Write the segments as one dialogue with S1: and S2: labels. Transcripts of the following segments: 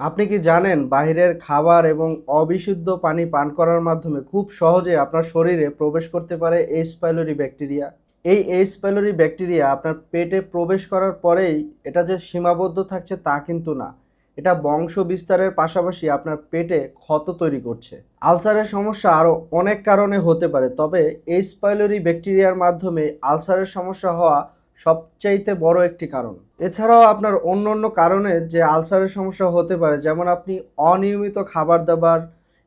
S1: আপনি কি জানেন বাহিরের খাবার এবং অবিশুদ্ধ পানি পান করার মাধ্যমে খুব সহজে আপনার শরীরে প্রবেশ করতে পারে এইচ পাইলোরি ব্যাকটেরিয়া। এই এইচ পাইলোরি ব্যাকটেরিয়া আপনার পেটে প্রবেশ করার পরেই এটা যে সীমাবদ্ধ থাকছে তা কিন্তু না। এটা বংশ বিস্তারের পাশাপাশি আপনার পেটে ক্ষত তৈরি করছে। আলসারের সমস্যা আরও অনেক কারণে হতে পারে, তবে এইচ পাইলোরি ব্যাকটেরিয়ার মাধ্যমে আলসারের সমস্যা হওয়া সবচাইতে বড় একটি কারণ। এছাড়াও আপনার অন্য অন্য কারণে যে আলসারের সমস্যা হতে পারে, যেমন আপনি অনিয়মিত খাবার দাবার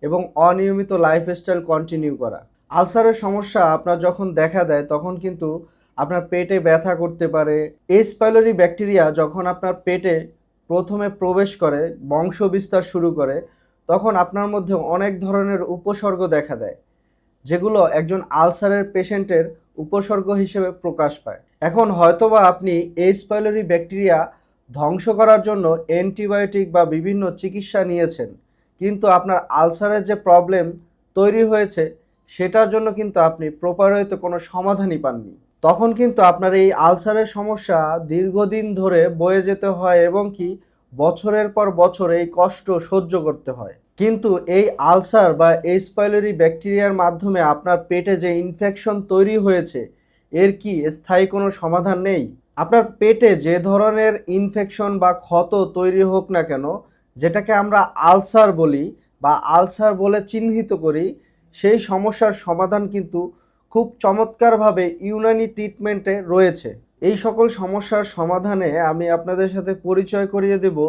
S1: এবং অনিয়মিত লাইফস্টাইল কন্টিনিউ করা। আলসারের সমস্যা আপনার যখন দেখা দেয় তখন কিন্তু আপনার পেটে ব্যথা করতে পারে। এইচ পাইলোরি ব্যাকটেরিয়া যখন আপনার পেটে প্রথমে প্রবেশ করে, বংশ বিস্তার শুরু করে, তখন আপনার মধ্যে অনেক ধরনের উপসর্গ দেখা দেয়, যেগুলো একজন আলসারের পেশেন্টের উপসর্গ হিসেবে প্রকাশ পায়। এখন হয়তোবা আপনি এইচ পাইলোরি ব্যাকটেরিয়া ধ্বংস করার জন্য অ্যান্টিবায়োটিক বা বিভিন্ন চিকিৎসা নিয়েছেন, কিন্তু আপনার আলসারের যে প্রবলেম তৈরি হয়েছে সেটার জন্য কিন্তু আপনি প্রপার হয়তো কোনো সমাধানই পাননি। তখন কিন্তু আপনার এই আলসারের সমস্যা দীর্ঘদিন ধরে বয়ে যেতে হয় এবং কি বছরের পর বছর এই কষ্ট সহ্য করতে হয়। কিন্তু এই আলসার বা এইচ পাইলোরি ব্যাকটেরিয়ার মাধ্যমে আপনার পেটে যে ইনফেকশন তৈরি হয়েছে এর কি স্থায়ী কোনো সমাধান নেই? আপনার পেটে যে ধরনের ইনফেকশন বা ক্ষত তৈরি হোক না কেন, যেটাকে আমরা আলসার বলি বা আলসার বলে চিহ্নিত করি, সেই সমস্যার সমাধান কিন্তু খুব চমৎকারভাবে ইউনানি ট্রিটমেন্টে রয়েছে। এই সকল সমস্যার সমাধানে আমি আপনাদের সাথে পরিচয় করিয়ে দেব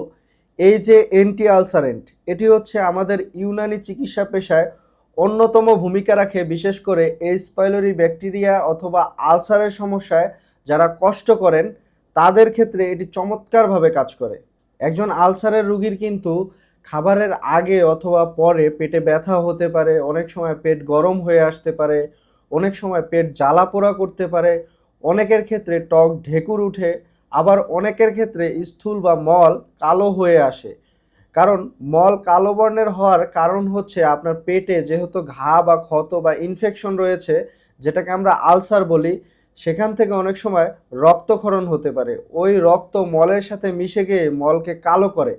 S1: এই যে অ্যান্টি আলসারেন্ট। এটি হচ্ছে আমাদের ইউনানি চিকিৎসা পেশায় অন্যতম ভূমিকা রাখে, বিশেষ করে এইচ পাইলোরি ব্যাকটেরিয়া অথবা আলসারের সমস্যায় যারা কষ্ট করেন তাদের ক্ষেত্রে এটি চমৎকারভাবে কাজ করে। একজন আলসারের রোগীর কিন্তু খাবারের আগে অথবা পরে পেটে ব্যথা হতে পারে, অনেক সময় পেট গরম হয়ে আসতে পারে, অনেক সময় পেট জ্বালা পোড়া করতে পারে, অনেকের ক্ষেত্রে টক ঢেকুর উঠে, আবার অনেকের ক্ষেত্রে স্থূল বা মল কালো হয়ে আসে। কারণ মল কালো বর্ণের হওয়ার কারণ হচ্ছে আপনার পেটে যেহেতু ঘা বা ক্ষত বা ইনফেকশন রয়েছে, যেটাকে আমরা আলসার বলি, সেখান থেকে অনেক সময় রক্তক্ষরণ হতে পারে। ওই রক্ত মলের সাথে মিশে গিয়ে মলকে কালো করে।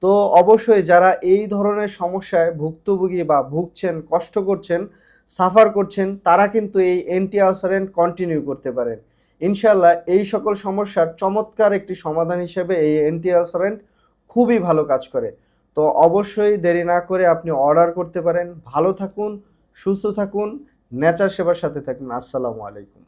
S1: তো অবশ্যই যারা এই ধরনের সমস্যায় ভুক্তভোগী বা ভুগছেন, কষ্ট করছেন, সাফার করছেন, তারা কিন্তু এই অ্যান্টি আলসারেন্ট কন্টিনিউ করতে পারেন। ইনশাল্লাহ এই সকল সমস্যার চমৎকার একটি সমাধান হিসেবে এই অ্যান্টি আলসারেন্ট খুবই ভালো কাজ করে। তো অবশ্যই দেরি না করে আপনি অর্ডার করতে পারেন। ভালো থাকুন, সুস্থ থাকুন, নেচার সেবার সাথে থাকুন। আসসালামু আলাইকুম।